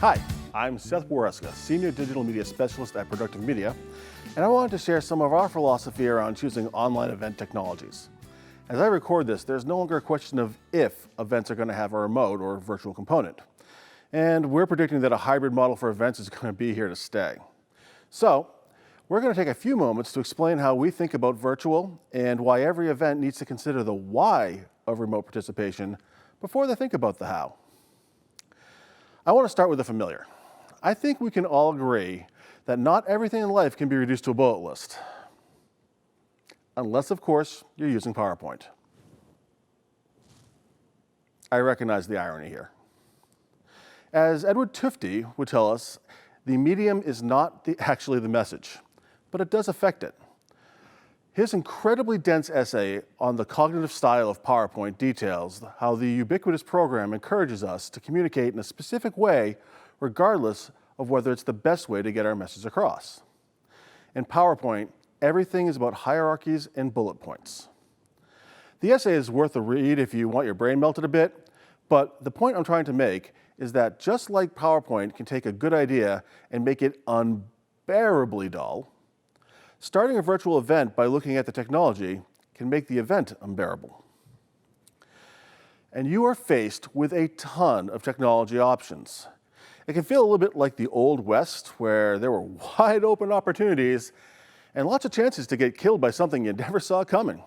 Hi, I'm Seth Wereska, Senior Digital Media Specialist at Productive Media, and I wanted to share some of our philosophy around choosing online event technologies. As I record this, there's no longer a question of if events are going to have a remote or virtual component. And we're predicting that a hybrid model for events is going to be here to stay. So, we're going to take a few moments to explain how we think about virtual and why every event needs to consider the why of remote participation before they think about the how. I want to start with the familiar. I think we can all agree that not everything in life can be reduced to a bullet list. Unless, of course, you're using PowerPoint. I recognize the irony here. As Edward Tufte would tell us, the medium is not actually the message, but it does affect it. His incredibly dense essay on the cognitive style of PowerPoint details how the ubiquitous program encourages us to communicate in a specific way, regardless of whether it's the best way to get our message across. In PowerPoint, everything is about hierarchies and bullet points. The essay is worth a read if you want your brain melted a bit, but the point I'm trying to make is that just like PowerPoint can take a good idea and make it unbearably dull, starting a virtual event by looking at the technology can make the event unbearable. And you are faced with a ton of technology options. It can feel a little bit like the Old West, where there were wide open opportunities and lots of chances to get killed by something you never saw coming.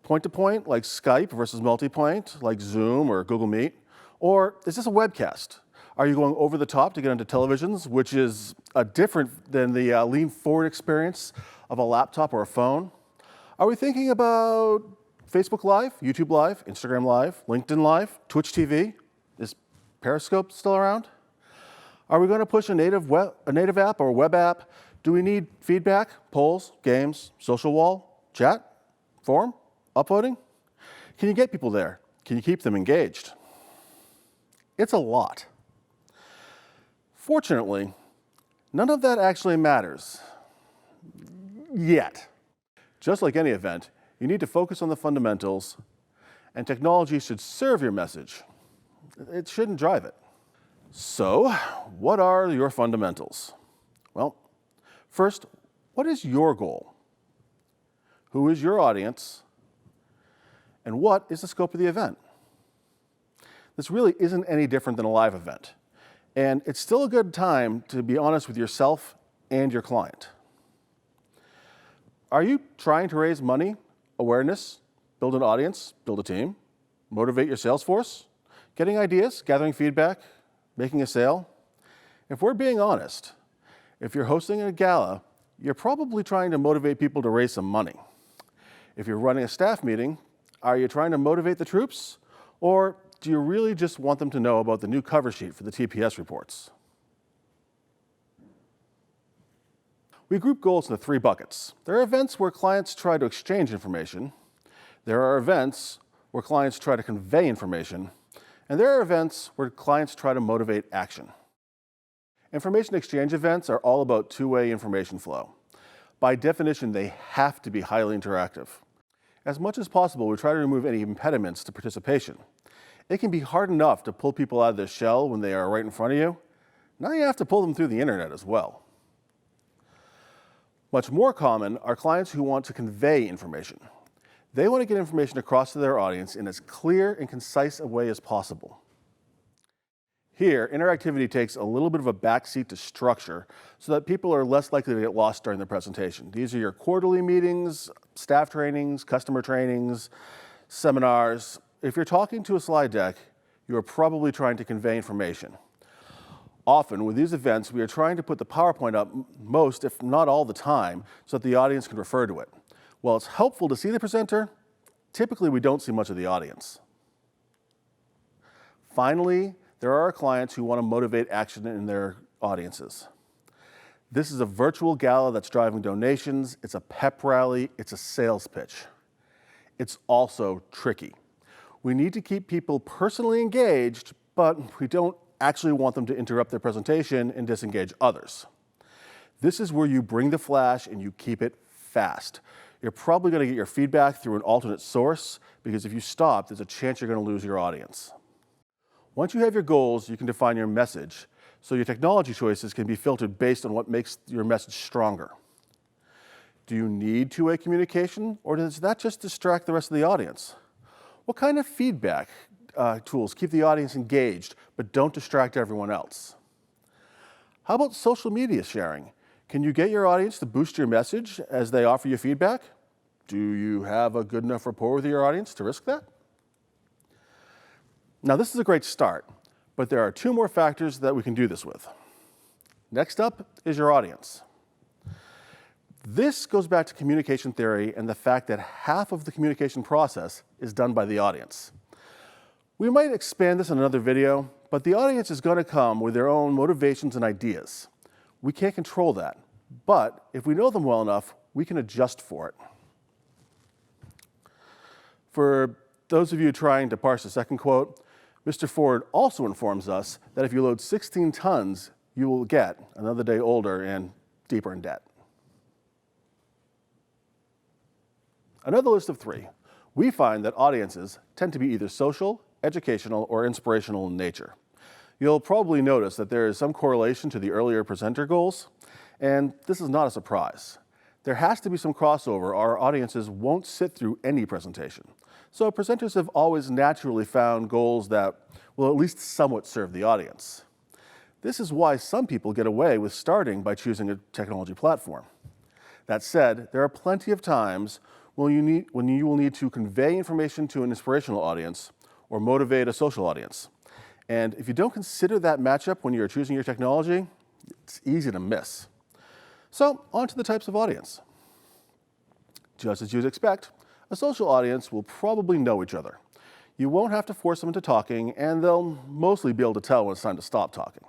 Point-to-point, like Skype versus multi-point, like Zoom or Google Meet, or is this a webcast? Are you going over the top to get into televisions, which is different than the lean forward experience of a laptop or a phone? Are we thinking about Facebook Live, YouTube Live, Instagram Live, LinkedIn Live, Twitch TV? Is Periscope still around? Are we going to push a native app or a web app? Do we need feedback, polls, games, social wall, chat, forum, upvoting? Can you get people there? Can you keep them engaged? It's a lot. Fortunately, none of that actually matters. Yet. Just like any event, you need to focus on the fundamentals, and technology should serve your message. It shouldn't drive it. So, what are your fundamentals? Well, first, what is your goal? Who is your audience? And what is the scope of the event? This really isn't any different than a live event. And it's still a good time to be honest with yourself and your client. Are you trying to raise money, awareness, build an audience, build a team, motivate your sales force, getting ideas, gathering feedback, making a sale? If we're being honest, if you're hosting a gala, you're probably trying to motivate people to raise some money. If you're running a staff meeting, are you trying to motivate the troops? Or do you really just want them to know about the new cover sheet for the TPS reports? We group goals into 3 buckets. There are events where clients try to exchange information. There are events where clients try to convey information. And there are events where clients try to motivate action. Information exchange events are all about two-way information flow. By definition, they have to be highly interactive. As much as possible, we try to remove any impediments to participation. It can be hard enough to pull people out of their shell when they are right in front of you. Now you have to pull them through the internet as well. Much more common are clients who want to convey information. They want to get information across to their audience in as clear and concise a way as possible. Here, interactivity takes a little bit of a backseat to structure so that people are less likely to get lost during the presentation. These are your quarterly meetings, staff trainings, customer trainings, seminars. If you're talking to a slide deck, you are probably trying to convey information. Often, with these events, we are trying to put the PowerPoint up most, if not all the time, so that the audience can refer to it. While it's helpful to see the presenter, typically we don't see much of the audience. Finally, there are clients who want to motivate action in their audiences. This is a virtual gala that's driving donations, it's a pep rally, it's a sales pitch. It's also tricky. We need to keep people personally engaged, but we don't actually want them to interrupt their presentation and disengage others. This is where you bring the flash and you keep it fast. You're probably going to get your feedback through an alternate source, because if you stop, there's a chance you're going to lose your audience. Once you have your goals, you can define your message, so your technology choices can be filtered based on what makes your message stronger. Do you need two-way communication, or does that just distract the rest of the audience? What kind of feedback tools keep the audience engaged but don't distract everyone else? How about social media sharing? Can you get your audience to boost your message as they offer you feedback? Do you have a good enough rapport with your audience to risk that? Now, this is a great start, but there are two more factors that we can do this with. Next up is your audience. This goes back to communication theory and the fact that half of the communication process is done by the audience. We might expand this in another video, but the audience is going to come with their own motivations and ideas. We can't control that, but if we know them well enough, we can adjust for it. For those of you trying to parse the second quote, Mr. Ford also informs us that if you load 16 tons, you will get another day older and deeper in debt. Another list of three. We find that audiences tend to be either social, educational, or inspirational in nature. You'll probably notice that there is some correlation to the earlier presenter goals, and this is not a surprise. There has to be some crossover, or our audiences won't sit through any presentation. So presenters have always naturally found goals that will at least somewhat serve the audience. This is why some people get away with starting by choosing a technology platform. That said, there are plenty of times when you will need to convey information to an inspirational audience or motivate a social audience. And if you don't consider that matchup when you're choosing your technology, it's easy to miss. So, on to the types of audience. Just as you'd expect, a social audience will probably know each other. You won't have to force them into talking, and they'll mostly be able to tell when it's time to stop talking.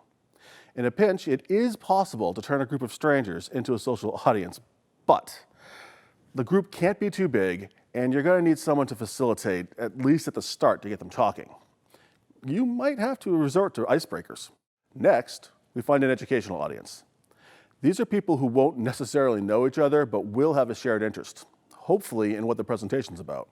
In a pinch, it is possible to turn a group of strangers into a social audience, but the group can't be too big, and you're going to need someone to facilitate, at least at the start, to get them talking. You might have to resort to icebreakers. Next, we find an educational audience. These are people who won't necessarily know each other, but will have a shared interest, hopefully in what the presentation's about.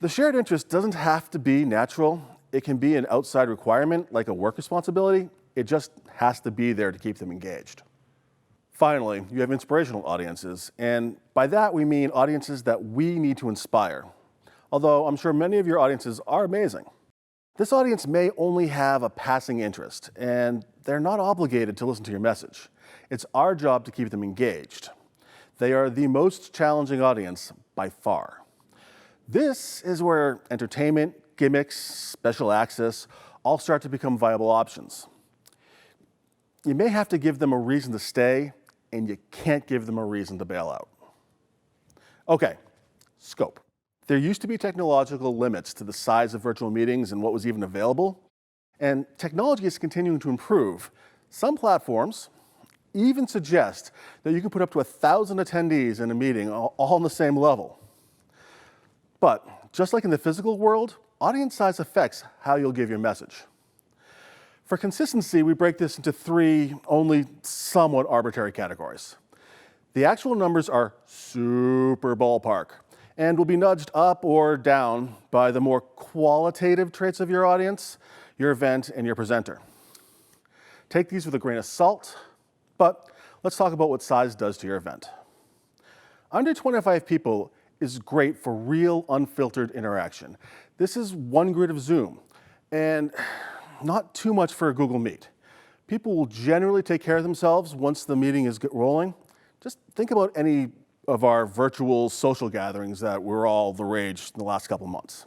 The shared interest doesn't have to be natural. It can be an outside requirement, like a work responsibility. It just has to be there to keep them engaged. Finally, you have inspirational audiences, and by that we mean audiences that we need to inspire. Although I'm sure many of your audiences are amazing. This audience may only have a passing interest, and they're not obligated to listen to your message. It's our job to keep them engaged. They are the most challenging audience by far. This is where entertainment, gimmicks, special access all start to become viable options. You may have to give them a reason to stay, and you can't give them a reason to bail out. Okay, scope. There used to be technological limits to the size of virtual meetings and what was even available, and technology is continuing to improve. Some platforms even suggest that you can put up to 1,000 attendees in a meeting all on the same level. But just like in the physical world, audience size affects how you'll give your message. For consistency, we break this into three only somewhat arbitrary categories. The actual numbers are super ballpark and will be nudged up or down by the more qualitative traits of your audience, your event, and your presenter. Take these with a grain of salt, but let's talk about what size does to your event. Under 25 people is great for real, unfiltered interaction. This is one grid of Zoom, and not too much for Google Meet. People will generally take care of themselves once the meeting is rolling. Just think about any of our virtual social gatherings that were all the rage in the last couple of months.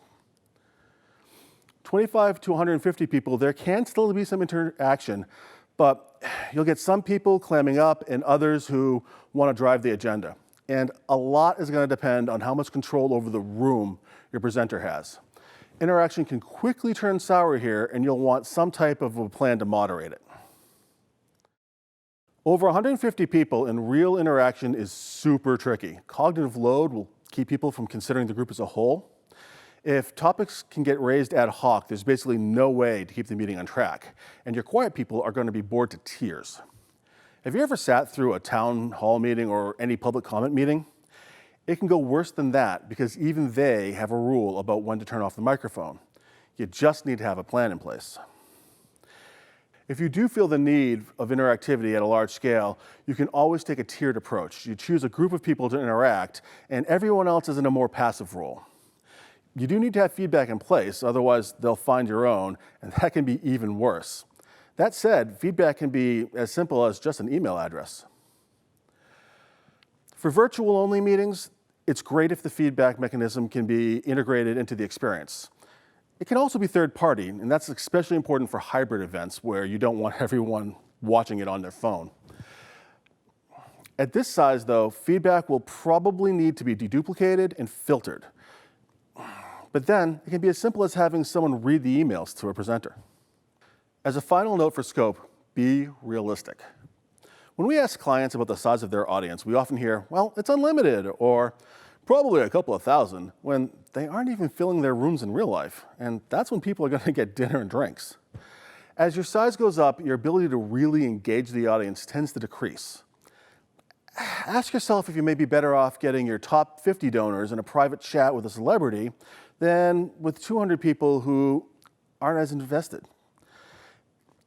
25 to 150 people, there can still be some interaction, but you'll get some people clamming up and others who want to drive the agenda. And a lot is going to depend on how much control over the room your presenter has. Interaction can quickly turn sour here, and you'll want some type of a plan to moderate it. Over 150 people in real interaction is super tricky. Cognitive load will keep people from considering the group as a whole. If topics can get raised ad hoc, there's basically no way to keep the meeting on track, and your quiet people are going to be bored to tears. Have you ever sat through a town hall meeting or any public comment meeting? It can go worse than that because even they have a rule about when to turn off the microphone. You just need to have a plan in place. If you do feel the need of interactivity at a large scale, you can always take a tiered approach. You choose a group of people to interact, and everyone else is in a more passive role. You do need to have feedback in place, otherwise they'll find your own, and that can be even worse. That said, feedback can be as simple as just an email address. For virtual-only meetings, it's great if the feedback mechanism can be integrated into the experience. It can also be third-party, and that's especially important for hybrid events where you don't want everyone watching it on their phone. At this size, though, feedback will probably need to be deduplicated and filtered. But then, it can be as simple as having someone read the emails to a presenter. As a final note for scope, be realistic. When we ask clients about the size of their audience, we often hear, well, it's unlimited, or probably a couple of thousand, when they aren't even filling their rooms in real life. And that's when people are going to get dinner and drinks. As your size goes up, your ability to really engage the audience tends to decrease. Ask yourself if you may be better off getting your top 50 donors in a private chat with a celebrity than with 200 people who aren't as invested.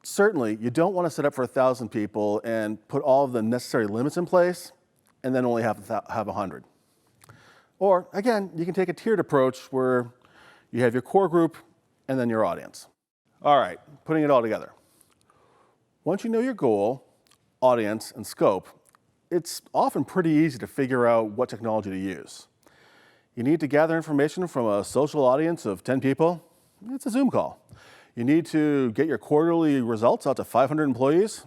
Certainly, you don't want to set up for 1,000 people and put all of the necessary limits in place and then only have 100. Or, again, you can take a tiered approach where you have your core group and then your audience. All right, putting it all together. Once you know your goal, audience, and scope, it's often pretty easy to figure out what technology to use. You need to gather information from a social audience of 10 people? It's a Zoom call. You need to get your quarterly results out to 500 employees?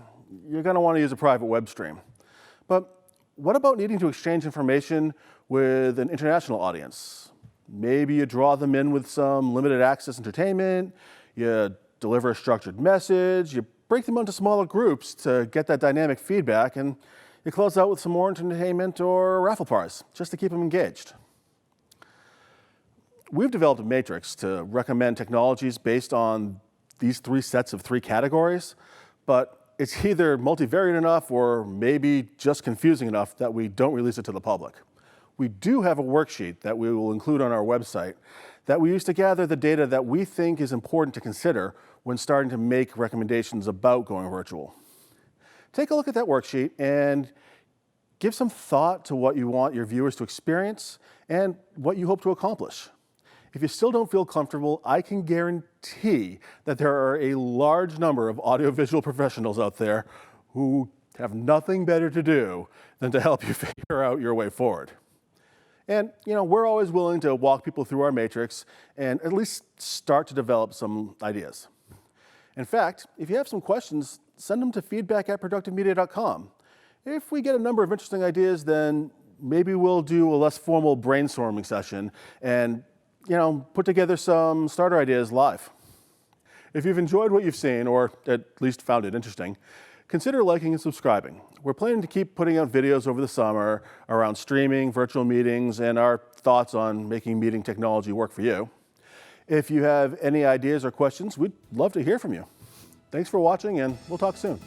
You're going to want to use a private web stream. But what about needing to exchange information with an international audience? Maybe you draw them in with some limited access entertainment, you deliver a structured message, you break them into smaller groups to get that dynamic feedback, and you close out with some more entertainment or raffle prize, just to keep them engaged. We've developed a matrix to recommend technologies based on these three sets of three categories, but it's either multivariate enough or maybe just confusing enough that we don't release it to the public. We do have a worksheet that we will include on our website that we use to gather the data that we think is important to consider when starting to make recommendations about going virtual. Take a look at that worksheet and give some thought to what you want your viewers to experience and what you hope to accomplish. If you still don't feel comfortable, I can guarantee that there are a large number of audiovisual professionals out there who have nothing better to do than to help you figure out your way forward. And, we're always willing to walk people through our matrix and at least start to develop some ideas. In fact, if you have some questions, send them to feedback@productivemedia.com. If we get a number of interesting ideas, then maybe we'll do a less formal brainstorming session and, put together some starter ideas live. If you've enjoyed what you've seen, or at least found it interesting, consider liking and subscribing. We're planning to keep putting out videos over the summer around streaming, virtual meetings, and our thoughts on making meeting technology work for you. If you have any ideas or questions, we'd love to hear from you. Thanks for watching, and we'll talk soon.